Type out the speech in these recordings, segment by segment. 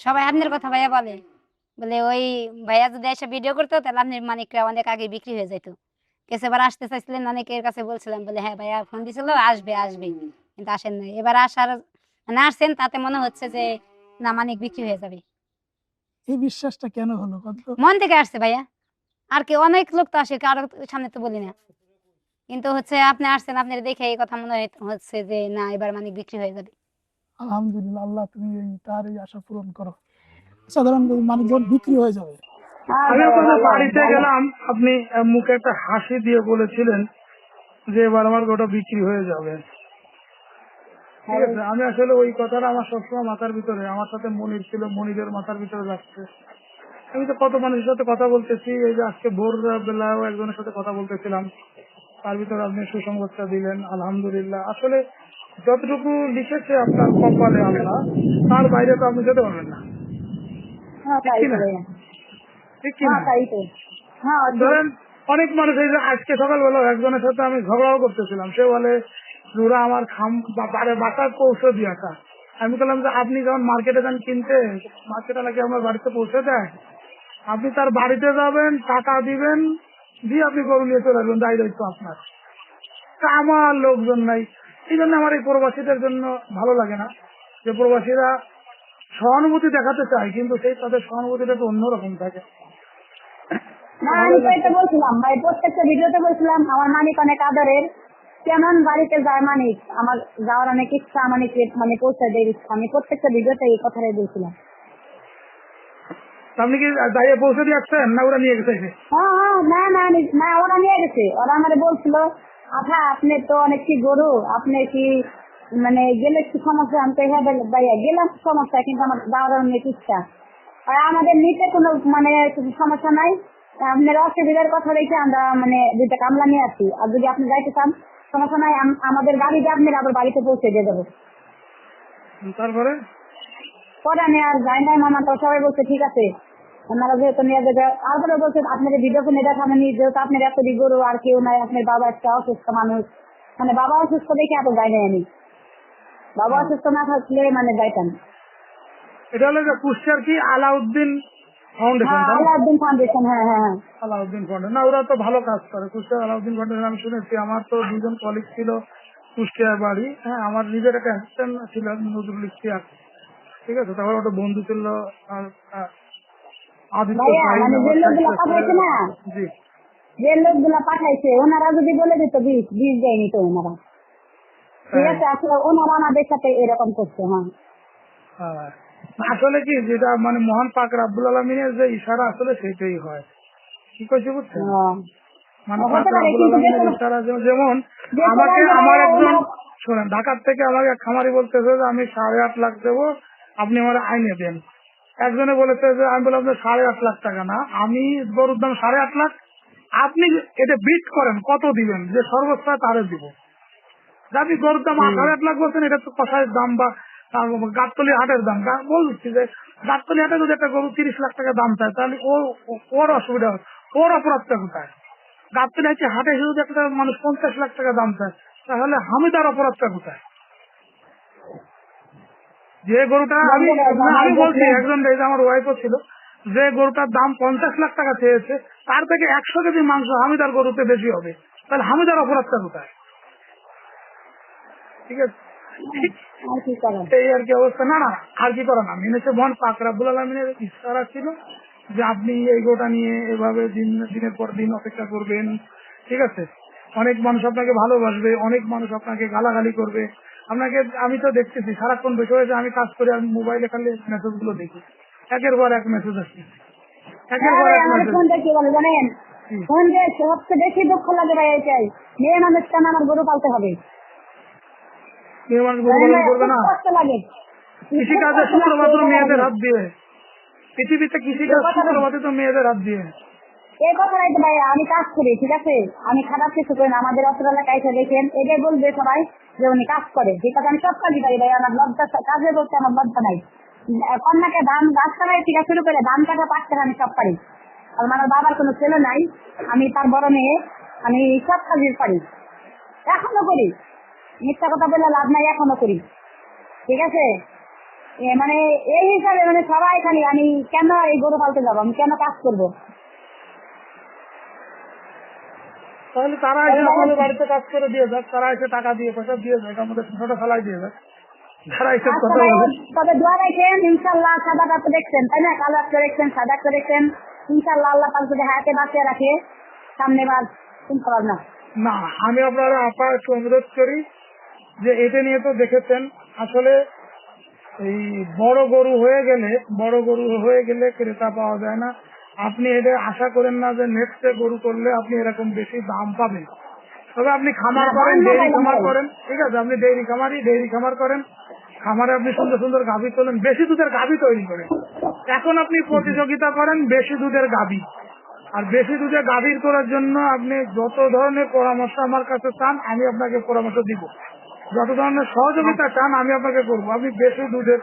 সবাই আপনার কথা ভাইয়া বলে। বলে ওই ভাইয়া যদি এসে ভিডিও করতো তাহলে আপনার মানিকরা অনেক আগে বিক্রি হয়ে যেত। এবার আসতে চাইছিলেন অনেকের কাছে বলছিলাম বলে হ্যাঁ ভাইয়া ফোন দিছিল আসবে আসবে কিন্তু আসেন নাই। এবার আসার মানে আসছেন তাতে মনে হচ্ছে যে না মানিক বিক্রি হয়ে যাবে। এই বিশ্বাসটা কেন হলো কত? মন থেকে আসছে ভাইয়া। আর কি অনেক লোক তো আসে কারো সামনে তো বলি না, কিন্তু হচ্ছে আপনি আসছেন আপনার দেখে এই কথা মনে হচ্ছে যে না এবার মানিক বিক্রি হয়ে যাবে। আলহামদুলিল্লাহ, আল্লাহ তুমি তার এই আশা পূরণ করো। সাধারণ মানে যখন বিক্রি হয়ে যাবে। আমি আপনাদের বাড়িতে গেলাম, আপনি মুখে একটা হাসি দিয়ে বলেছিলেন যে এবার আমার গোটা বিক্রি হয়ে যাবে। ঠিক আছে, আমি আসলে ওই কথাটা আমার সবসময় মাথার ভিতরে, আমার সাথে মনির ছিল, মনিরের মাথার ভিতরে যাচ্ছে। আমি তো কত মানুষের সাথে কথা বলতেছি, এই যে আজকে ভোর বেলাও একজনের সাথে কথা বলতেছিলাম, তার ভিতরে আপনি সুসংবাদটা দিলেন। আলহামদুলিল্লাহ, আসলে যতটুকু লিখেছে আপনার কপালে আল্লাহ, তার বাইরে তো আপনি যেতে পারবেন না, ঠিক কিনা? ঠিক কিনা? ধরেন অনেক মানুষ, এই যে আজকে সকালবেলা একজনের সাথে আমি ঝগড়াও করতেছিলাম, সে বলে ওরা আমার বাসায় পৌঁছে দিয়ে আসা। আমি বললাম যে আপনি যখন মার্কেটে যান কিনতে, মার্কেটে নাকি আমার বাড়িতে পৌঁছে দেয়, আপনি তার বাড়িতে যাবেন, টাকা দিবেন, দিয়ে আপনি গরু নিয়ে চলে আসবেন, দায় দায়িত্ব আপনার। তা আমার লোকজন নাই, এই জন্য আমার এই প্রবাসীদের জন্য ভালো লাগে না, যে প্রবাসীরা সহানুভূতি দেখাতে চায় কিন্তু সেই তাদের সহানুভূতিটা তো অন্যরকম থাকে। না আমি তো এটা বলছিলাম ভাই, প্রত্যেকটা ভিডিওতে বলছিলাম আমার মানিক অনেক আদরের, কেমন বাড়িতে যায় মানিক, আমার যাওয়ার অনেক ইচ্ছা, মানিক মানে পৌঁছে দেয় ইচ্ছা, আমি প্রত্যেকটা ভিডিওতে এই কথাটাই বলছিলাম। আপনি কি দাঁড়িয়ে পৌঁছে দিয়ে আসছেন না ওরা নিয়ে গেছে? হ্যাঁ হ্যাঁ, না না না, ওরা নিয়ে গেছে, ওরা আমারে বলছিল আচ্ছা আপনি তো অনেক কি গরু, আপনি কি মানে গেলে কি সমস্যা, আমি তো হ্যাঁ ভাইয়া গেলাম সমস্যা, কিন্তু আমার যাওয়ার অনেক ইচ্ছা, আর আমাদের নিতে কোনো মানে সমস্যা নাই, আপনার অসুবিধার কথা রেখে আমরা মানে দুইটা কামলা নিয়ে আসি, আর যদি আপনি যাইতে চান সমস্যা নাই, আমাদের গাড়ি দিয়ে আপনার আবার বাড়িতে পৌঁছে দিয়ে যাবো। তারপরে পরে আমি আর যাই নাই মামা, তো সবাই বলছে ঠিক আছে আপনারা যেহেতু নিয়ে যাবে, তারপরে বলছে আপনাদের ভিডিও ফোনে দেখাবেন, যেহেতু আপনার এত গরু আর কেউ নাই, আপনার বাবা একটা অসুস্থ মানুষ, মানে বাবা অসুস্থ দেখে এত যাই নাই আমি, বাবা অসুস্থ না থাকলে মানে যাইতাম। এটা হলো যে কুষ্টিয়ার কি আলাউদ্দিন ফাউন্ডেশন, হ্যাঁ আলাউদ্দিন ফাউন্ডেশন, হ্যাঁ হ্যাঁ হ্যাঁ। আলাউদ্দিন ফাউন্ডেশন, না ওরা তো ভালো কাজ করে। কুষ্টিয়ার আলাউদ্দিন ফাউন্ডেশন আমি শুনেছি, আমার তো দুজন কলিগ ছিল কুষ্টিয়ার বাড়ি। হ্যাঁ, আমার নিজের একটা অ্যাসিস্ট্যান্ট ছিল নজরুল ইশতিয়াক, ঠিক আছে, তারপর একটা বন্ধু ছিল আদিত্য ভাইয়া শাহিন, মানে যে আমার লোকগুলা পাঠাইছে না, জি। যে লোকগুলা পাঠাইছে ওনারা যদি বলে দিত বিষ বিষ দেয়নি তো ওনারা, ঠিক আছে, আসলে ওনারা আমাদের সাথে এরকম করছে। হ্যাঁ, আসলে কি যেটা মানে মহান পাক রাব্বুল আলামিনের যে ইশারা, আসলে সেটাই হয়। কি কইছি বুঝছেন? হ্যাঁ মানে পাক হতে পারে, রাব্বুল কিন্তু আলামিনের ইশারা, যেমন আমাকে আমার একজন শোনেন, ঢাকার থেকে আমাকে এক খামারি বলতেছে যে আমি 8.5 লাখ দেবো, আপনি আমার আইনে দেন। একজনে বলেছে যে, আমি বললাম যে 8.5 লাখ টাকা না, আমি গরুর দাম 8.5 লাখ, আপনি এটা বিট করেন কত দিবেন, যে সর্বোচ্চ তারে দিব। আপনি গরুর দাম 8.5 লাখ বলছেন, এটা তো কষায়ের দাম বা গাবতলি হাটের দাম। বলছি যে গাবতলি হাটে যদি একটা গরু 30 লাখ টাকা দাম চায়, তাহলে ওর অসুবিধা হয়, ওর অপরাধটা কোথায়? গাবতলি হাটে যদি একটা মানুষ 50 লাখ টাকা দাম চায়, তাহলে হামিদার অপরাধটা কোথায়? যে গরুটা আমি বলছি একজন, এই যে আমার ওয়াইফও ছিল, যে গরুটার দাম 50 লাখ টাকা চেয়েছে, তার থেকে 100 কেজি মাংস হামিদার গরুতে বেশি হবে, তাহলে হামিদার অপরাধটা কোথায়? ঠিক আছে, এই আর কি অবস্থা। না না, আর কি করা না, মেনেছে মহান পাক রাব্বুল আলামিনের ইশারা ছিল যে আপনি এই গোটা নিয়ে এভাবে দিনের পর দিন অপেক্ষা করবেন, ঠিক আছে। অনেক মানুষ আপনাকে ভালোবাসবে, অনেক মানুষ আপনাকে গালাগালি করবে, আপনাকে আমি তো দেখতেছি সারাক্ষণ বসে হয়েছে, আমি কাজ করি, আমি মোবাইলে খালি মেসেজ গুলো দেখি, একের পর এক মেসেজ আসছে, একের পর এক মেসেজ। ফোনটা কি বলে জানেন, ফোন যে সবচেয়ে বেশি দুঃখ লাগে ভাই এটাই, মেয়ে মানুষ কেন আমার গরু পালতে হবে, মেয়ে মানুষ গরু পালন করবে না? কষ্ট লাগে, কৃষিকাজে শুধুমাত্র মেয়েদের হাত দিয়ে, পৃথিবীতে কৃষিকাজ শুধুমাত্র তো মেয়েদের হাত দিয়ে। এই কথাটাই তো ভাই, আমি কাজ করি, ঠিক আছে, আমি খারাপ কিছু করি না, আমাদের অত্র এলাকায় এসে দেখেন এটাই বলবে সবাই যে উনি কাজ করে, ঠিক আছে, আমি সব কাজই পারি ভাই, আমার লজ্জা, কাজে বলতে আমার লজ্জা নাই, কন্যাকে ধান গাছ কাটাই থেকে শুরু করে ধান কাটা পাঠ কাটা আমি সব পারি, আর আমার বাবার কোনো ছেলে নাই, আমি তার বড় মেয়ে, আমি সব কাজই পারি, এখনো করি, মিথ্যা কথা বলে লাভ নাই, এখনো করি, ঠিক আছে। মানে এই হিসাবে মানে সবাই খালি আমি কেন এই গরু পালতে যাবো, আমি কেন কাজ করবো? তাহলে তারা এসে আমাদের বাড়িতে কাজ করে দিয়ে যাক, তারা এসে টাকা দিয়ে পয়সা দিয়ে যাক, আমাদের ছোট ফেলাই দিয়ে যাক, তারা এসব আচ্ছা কথা ভাই, বলে। তবে দোয়া রাখেন, ইনশাল্লাহ সাদাটা তো দেখছেন তাই না, কালো একটা দেখছেন সাদা একটা দেখছেন, ইনশাল্লাহ আল্লাহ পাক যদি হায়াতে বাঁচিয়ে রাখে সামনে বার চিন্তা ভাবনা। না, আমি আপনারা আপা একটু অনুরোধ করি যে এটা নিয়ে তো দেখেছেন আসলে এই বড় গরু হয়ে গেলে ক্রেতা পাওয়া যায় না। আপনি এটা আশা করেন না যে নেক্সটে গরু করলে আপনি এরকম বেশি দাম পাবেন। তবে আপনি খামার করেন, ডেইরি খামার করেন, ঠিক আছে, আপনি ডেইরি খামার করেন, খামারে আপনি সুন্দর সুন্দর গাভী তোলেন, বেশি দুধের গাভী তৈরি করেন। এখন আপনি প্রতিযোগিতা করেন বেশি দুধের গাভী, আর বেশি দুধের গাভীর করার জন্য আপনি যত ধরনের পরামর্শ আমার কাছে চান আমি আপনাকে পরামর্শ দিব, যত ধরনের সহযোগিতা চান আমি আপনাকে করবো। আপনি বেশি দুধের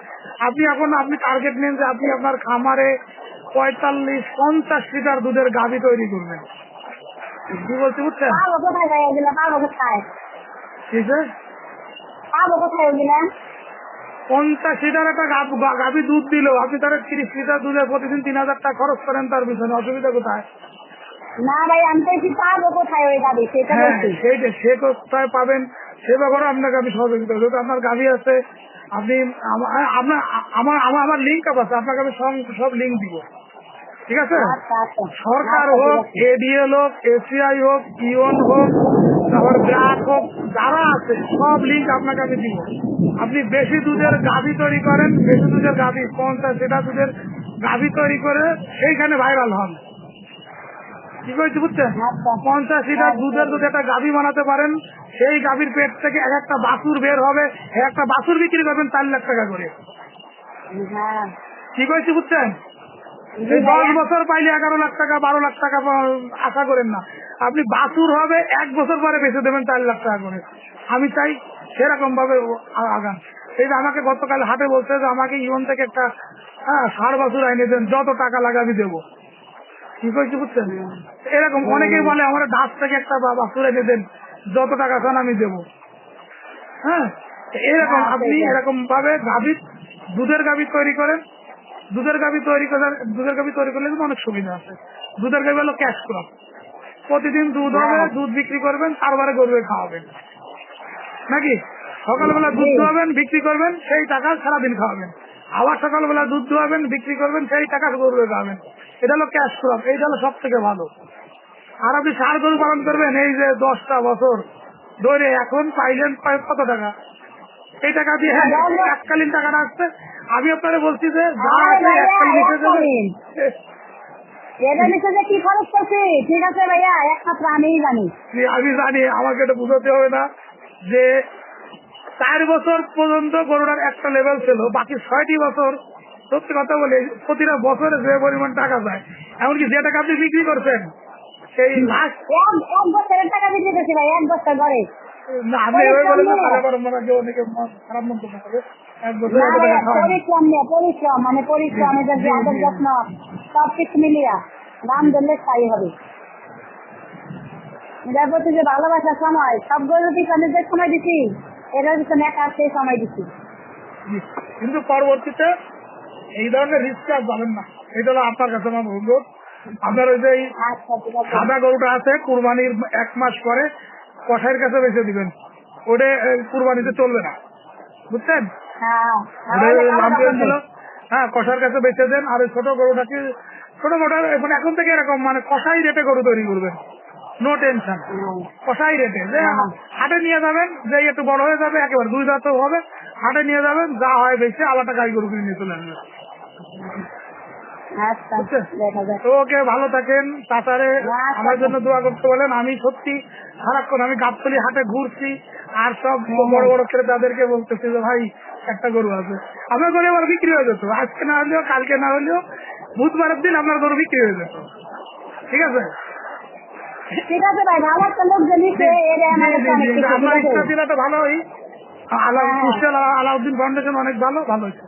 আপনি টার্গেট নেন যে আপনি আপনার খামারে 45-50 লিটার দুধের গাভী তৈরি করবেন। কি বলছি বুঝছেন? পাবো কোথায় ভাই ওগুলা, পাবো কোথায়, ঠিক আছে, পাবো কোথায় ওগুলা? 50 লিটার একটা গাভী দুধ দিল, আপনি তার 30 লিটার দুধে প্রতিদিন 3000 টাকা খরচ করেন, তার পিছনে অসুবিধা কোথায়? না ভাই আমি চাইছি পাবো কোথায় ওই গাড়ি, সেটা হ্যাঁ, বলছি। সে কোথায় পাবেন সে ব্যাপারে আপনাকে আমি সহযোগিতা করবো। যেহেতু আপনার গাভী আছে, আপনি আমার লিঙ্ক আপ আছে, আপনাকে আমি সব লিঙ্ক দিব, ঠিক আছে? আচ্ছা আচ্ছা, সরকার আচ্ছা, হোক, ঠিক আছে। এডিএল হোক, এসিআই হোক, ইওন হোক, তারপর ব্র্যাক হোক, যারা আছে সব লিঙ্ক আপনাকে আমি দিব। আপনি বেশি দুধের গাভী তৈরি করেন, বেশি দুধের গাভী 50 লিটার দুধের গাভী তৈরি করে সেইখানে ভাইরাল হন। কি করেছি বুঝছেন? আচ্ছা। 50 লিটার দুধের যদি একটা গাভী বানাতে পারেন, সেই গাভীর পেট থেকে এক একটা বাছুর বের হবে, একটা বাছুর বিক্রি করবেন 4 লাখ টাকা করে। হ্যাঁ কি করেছি বুঝছেন? জি এই 10 ভাইয়া। বছর পাইলে 11 লাখ টাকা 12 লাখ টাকা আশা করেন না। আপনি বাছুর হবে 1 বছর পরে বেঁচে দেবেন 4 লাখ টাকা করে। আমি চাই সেরকম ভাবে আগান। এই যে আমাকে গতকাল হাটে বলছে যে আমাকে ইউন থেকে একটা ষাঁড় বাছুর আইনে দেন, যত টাকা লাগে আমি দেবো। কি করেছি বুঝছেন? এরকম অনেকেই বলে আমার ঢাক থেকে একটা বাছুর এনে দেন, যত টাকা চান আমি দেবো। হ্যাঁ, এরকম আপনি এরকম ভাবে দুধের গাভী তৈরি করেন। দুধের গাভী তৈরি করলে কিন্তু অনেক সুবিধা আছে। দুধের গাভী হলো ক্যাশ ক্রপ, প্রতিদিন দুধ হবে, দুধ বিক্রি করবেন, তারপরে গরুকে খাওয়াবেন, নাকি সকালবেলা দুধ দোয়াবেন বিক্রি করবেন, সেই টাকা সারাদিন খাওয়াবেন, আবার সকালবেলা দুধ দোয়াবেন বিক্রি করবেন, সেই টাকা গরুকে খাওয়াবেন। এটা হলো ক্যাশ ক্রপ, এইটা হলো সব থেকে ভালো। আর আপনি ষাঁড় গরু পালন করবেন, এই যে 10টা বছর ধরে এখন পাইলেন কত টাকা, এই টাকা দিয়ে এককালীন টাকাটা আসছে। আমি আপনারা বলছি যে যা আছে এককালীন এটা নিচে যে কি খরচ করছি, ঠিক আছে ভাইয়া, একমাত্র আমিই জানি। আমি জানি, আমাকে এটা বুঝাতে হবে না যে 4 বছর পর্যন্ত গরুটার একটা লেভেল ছিল, বাকি 6টি বছর সত্যি কথা বলে প্রতিটা বছরে যে পরিমাণ টাকা যায়, এমনকি যে টাকা আপনি বিক্রি করছেন সেই লাস্ট এক বছরের টাকা বিক্রি করছি ভাই, 1 বছর ধরে। না, আপনি এভাবে বলেন না, তাহলে আবার মনে হয় যে অনেকে খারাপ মন্তব্য করে। 1 বছর না এত ভাইয়া, টাকা খাওয়ান। পরিশ্রম মানে পরিশ্রম, এদের যে আদর যত্ন সব কিছু মিলিয়া দাম ধরলে স্থায়ী হবে। এটার প্রতি যে ভালোবাসার সময়, সবগুলো পিছনে যে সময় দিচ্ছি, এটার পিছনে একা সেই সময় দিচ্ছি। কিন্তু পরবর্তীতে এই ধরনের রিস্ক আর যাবেন না, এটা হলো আপনার কাছে আমার অনুরোধ। আপনার ওই যে আচ্ছা ঠিক আছে। সাদা গরুটা আছে, কুরবানির 1 মাস পরে কসাইয়ের কাছে বেঁচে দিবেন, ওটা কুরবানিতে চলবে না, বুঝছেন? হ্যাঁ হ্যাঁ, কষার কাছে বেঁচে দেন। আর ওই ছোট গরুটাকে এখন থেকে এরকম মানে কষাই রেটে গরু তৈরি করবেন, নো টেনশন, কষাই রেটে যে হাটে নিয়ে যাবেন, যে একটু বড় হয়ে যাবে একেবারে 2 দাঁত হবে, হাটে নিয়ে যাবেন, যা হয় বেশি আবার টাকা গরু কিনে নিয়ে চলে আসবেন। আচ্ছা দেখা যাক। তো ওকে, ভালো থাকেন। তাছাড়া আমার জন্য দোয়া করতে বলেন। আমি সত্যি সারাক্ষণ আমি গাবতলী হাটে ঘুরছি, আর সব বড় বড় ক্রেতাদেরকে বলতেছি যে ভাই একটা গরু আছে, আমার গরু আবার বিক্রি হয়ে যেত, আজকে না হলেও কালকে না হলেও বুধবারের দিন আপনার গরু বিক্রি হয়ে যেত, ঠিক আছে? ঠিক আছে ভাই, ভালো একটা লোক যে নিচ্ছে, এটা আমাদের অনেক কিছু, আপনার ঠিক আছে? ইচ্ছা দিলে তো ভালোই। আলাউদ্দিন ফাউন্ডেশন অনেক ভালো হয়েছে।